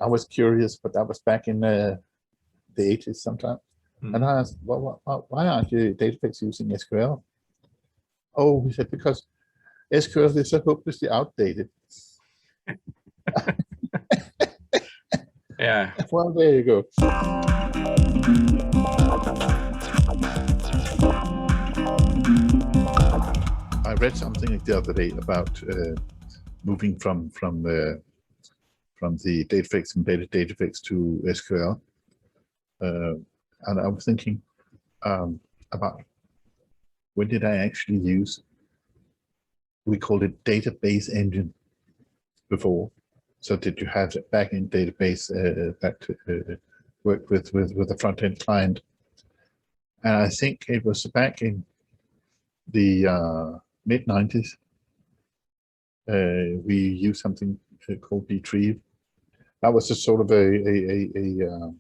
I was curious, but that was back in the 80s sometime. And I asked, well, why aren't you DataFlex using SQL? Oh, he said, because SQL is so hopelessly outdated. Yeah. Well, there you go. I read something the other day about moving from the DataFlex embedded DataFlex to SQL, and I was thinking about when did I actually use? We called it database engine before. So did you have a back-end database that worked with a front-end client? And I think it was back in the mid-90s. We used something called btrieve. That was just sort of a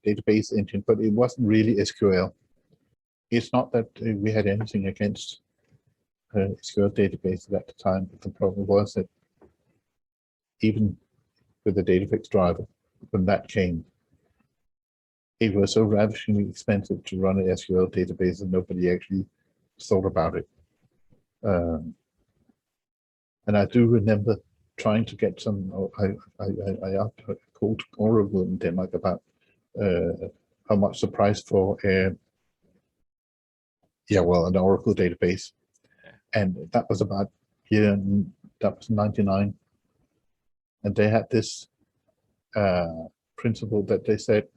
database engine, but it wasn't really SQL. It's not that we had anything against SQL databases at the time, but the problem was that even with the DataFlex driver, when that came, it was so ravishingly expensive to run an SQL database that nobody actually thought about it. And I do remember trying to get some, I called Oracle in Denmark about how much the price for an Oracle database. And that was about that was 99. And they had this principle that they said,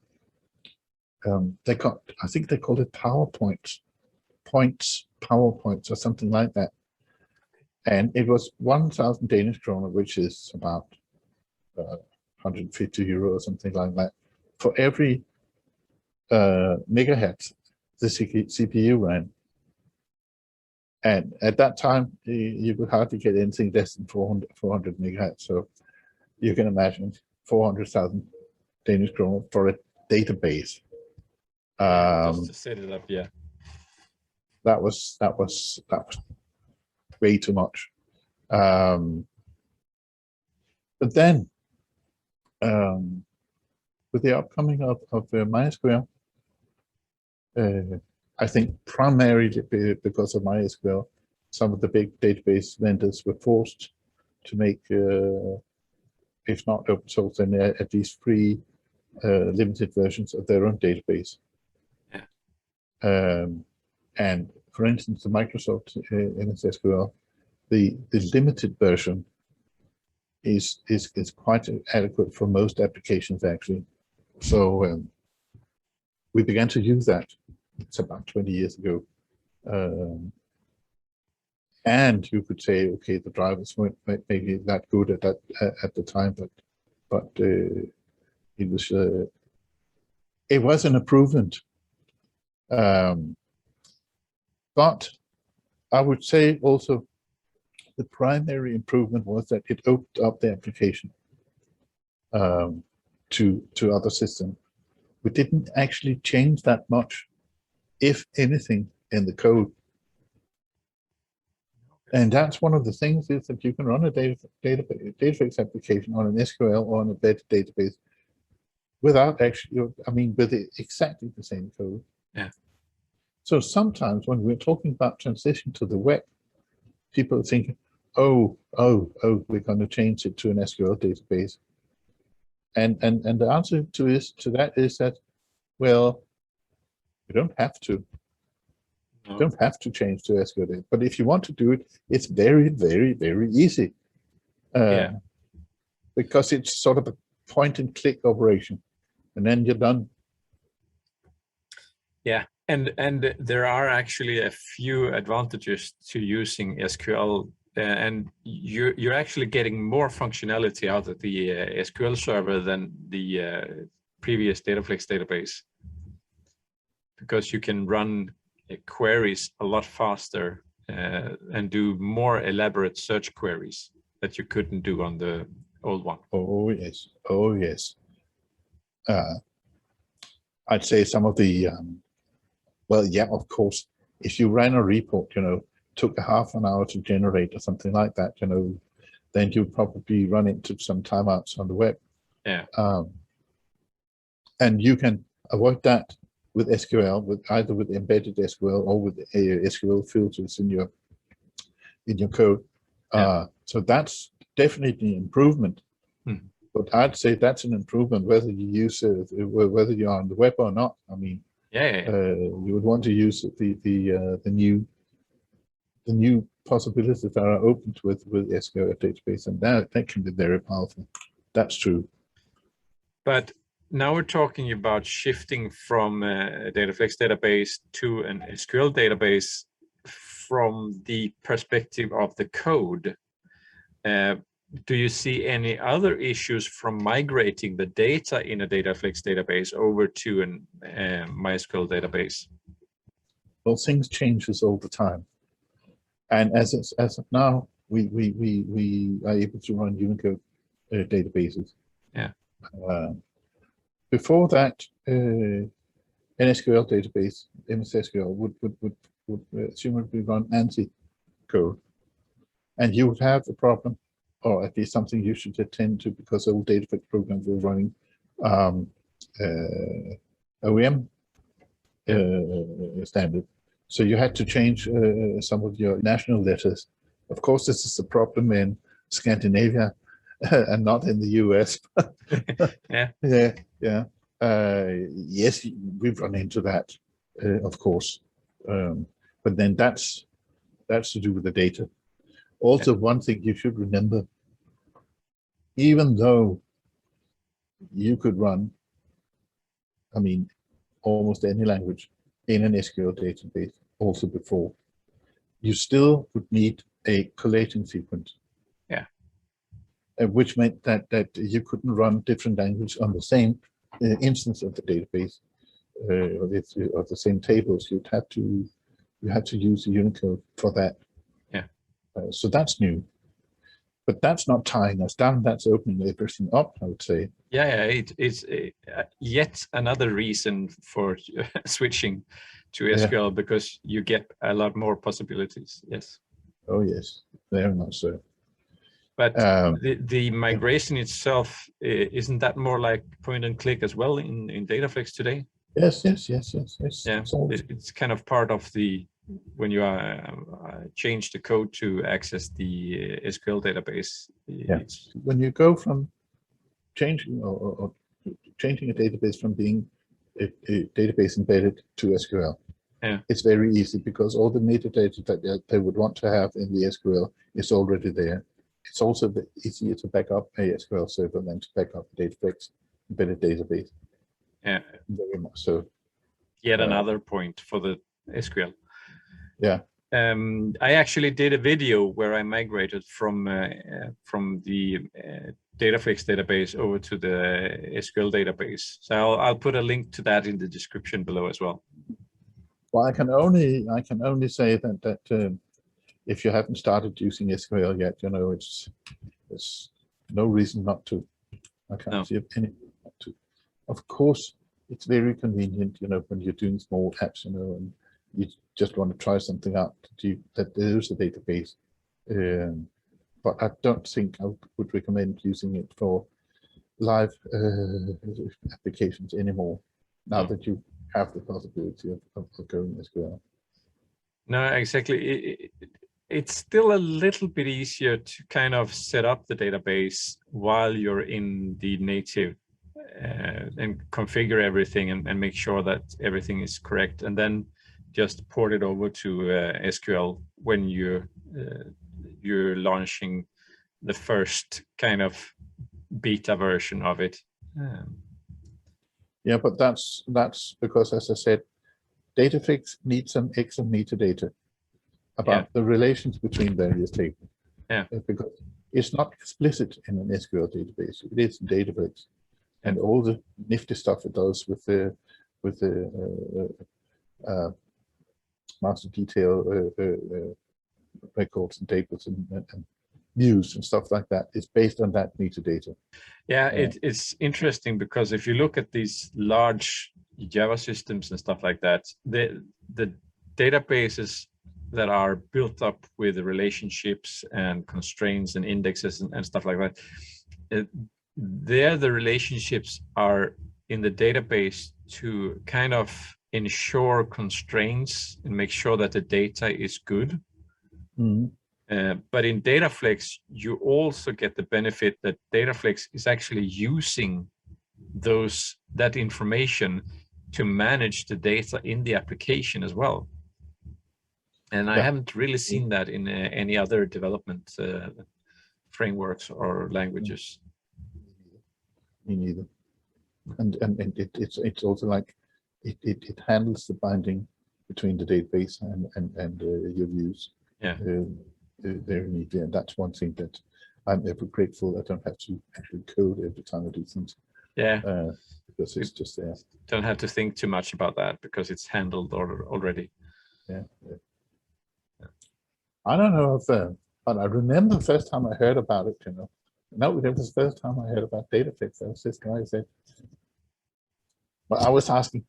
I think they called it PowerPoints or something like that. And it was 1,000 Danish kroner, which is about 150 euro or something like that, for every megahertz the CPU ran. And at that time, you could hardly get anything less than 400 megahertz. So you can imagine 400,000 Danish kroner for a database. Just to set it up, yeah. That was way too much. But then, with the upcoming of MySQL, I think primarily because of MySQL, some of the big database vendors were forced to make, if not open source, then at least free limited versions of their own database. Yeah. And for instance, the Microsoft MSSQL, the limited version is quite adequate for most applications actually. So we began to use that. It's about 20 years ago. And you could say, okay, the drivers weren't maybe that good at the time, but it was an improvement. But I would say also the primary improvement was that it opened up the application to other systems. We didn't actually change that much, if anything, in the code. And that's one of the things is that you can run a DataFlex application on an SQL or on a embedded database without actually, I mean, with exactly the same code. Yeah. So sometimes when we're talking about transition to the web, people are thinking, oh, we're going to change it to an SQL database. And the answer to that is that, well, you don't have to. You don't have to change to SQL, but if you want to do it, it's very, very, very easy. Because it's sort of a point-and-click operation, and then you're done. Yeah, and there are actually a few advantages to using SQL, and you're actually getting more functionality out of the SQL server than the previous DataFlex database, because you can run queries a lot faster and do more elaborate search queries that you couldn't do on the old one. Oh yes, oh yes. I'd say some of the well, yeah, of course, if you ran a report, took a half an hour to generate or something like that, then you'd probably run into some timeouts on the web. Yeah. And you can avoid that with SQL, with either with embedded SQL or with SQL filters in your code. So that's definitely an improvement. But I'd say that's an improvement whether you use whether you're on the web or not. I mean, you would want to use the new possibilities that are opened with SQL database, and that can be very powerful. That's true. But now we're talking about shifting from a DataFlex database to an SQL database from the perspective of the code. Do you see any other issues from migrating the data in a DataFlex database over to an MySQL database? Well, things changes all the time, and as of now, we are able to run Unicode databases. Yeah. Before that, an SQL database, MS SQL, would assumably run ANSI code, and you would have a problem, or at least something you should attend to, because all DataFlex programs were running OEM standard. So you had to change some of your national letters. Of course, this is a problem in Scandinavia and not in the US. Yes, we've run into that, of course. But then that's to do with the data. Also, one thing you should remember, even though you could run, I mean, almost any language in an SQL database also before, you still would need a collating sequence. Yeah. Which meant that you couldn't run different languages on the same instance of the database, of the same tables. You had to use the Unicode for that. Yeah. So that's new, but that's not tying us down. That's opening everything up, I would say. Yeah, it's yet another reason for switching to SQL, because you get a lot more possibilities. Yes. Oh yes, very much so. But the migration itself, isn't that more like point and click as well in DataFlex today? Yes. Yeah, it's kind of part of the, when you change the code to access the SQL database. Yeah. When you go from changing or changing a database from being a database embedded to SQL, it's very easy, because all the metadata that they would want to have in the SQL is already there. It's also easier to back up a SQL server than to back up a DataFlex embedded database. Yeah, very much so. Yet another point for the SQL. Yeah. I actually did a video where I migrated from the DataFlex database over to the SQL database. So I'll put a link to that in the description below as well. Well, I can only say that if you haven't started using SQL yet, there's no reason not to. I can't see any reason not to. Of course, it's very convenient, when you're doing small apps, and you just want to try something out, that there is a database. But I don't think I would recommend using it for live applications anymore, now that you have the possibility of going SQL. No, exactly. It's still a little bit easier to kind of set up the database while you're in the native and configure everything and make sure that everything is correct, and then just port it over to SQL when you're launching the first kind of beta version of it. Yeah, but that's because, as I said, DataFlex needs some extra metadata about the relations between various tables. Yeah. Because it's not explicit in an SQL database. It is in DataFlex, and all the nifty stuff it does with the master detail records and tables and views and stuff like that is based on that metadata. Yeah, it's interesting, because if you look at these large Java systems and stuff like that, the databases that are built up with the relationships and constraints and indexes and stuff like that, there the relationships are in the database to kind of ensure constraints and make sure that the data is good. But in DataFlex, you also get the benefit that DataFlex is actually using that information to manage the data in the application as well. And I haven't really seen that in any other development frameworks or languages. Me neither. And it's also like it handles the binding between the database and your views. Yeah. Very neatly, and that's one thing that I'm ever grateful. I don't have to actually code every time I do things. Yeah. Because it's just there. Don't have to think too much about that because it's handled already. Yeah. I don't know if, but I remember the first time I heard about it. No, it was the first time I heard about DataFlex. There was this guy who said, well, I was asking,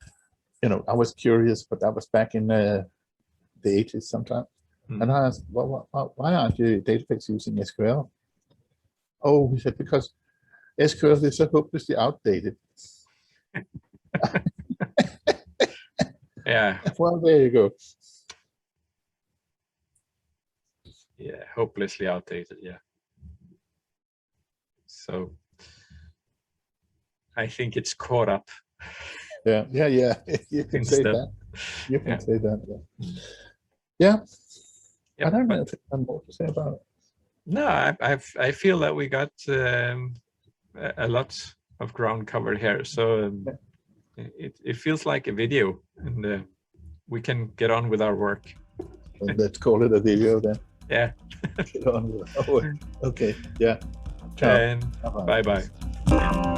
I was curious, but that was back in the 80s sometime. And I asked, well, why aren't you DataFlex using SQL? Oh, he said, because SQL is so hopelessly outdated. Yeah. Well, there you go. Yeah, hopelessly outdated. Yeah. So I think it's caught up. Yeah. You can say that. You can say that. Yeah. I don't know if I'm more to say about it. No, I feel that we got a lot of ground covered here. So it feels like a video, and we can get on with our work. Well, let's call it a video then. Yeah. Get on with it. Oh, okay. Yeah. Ciao. And bye-bye.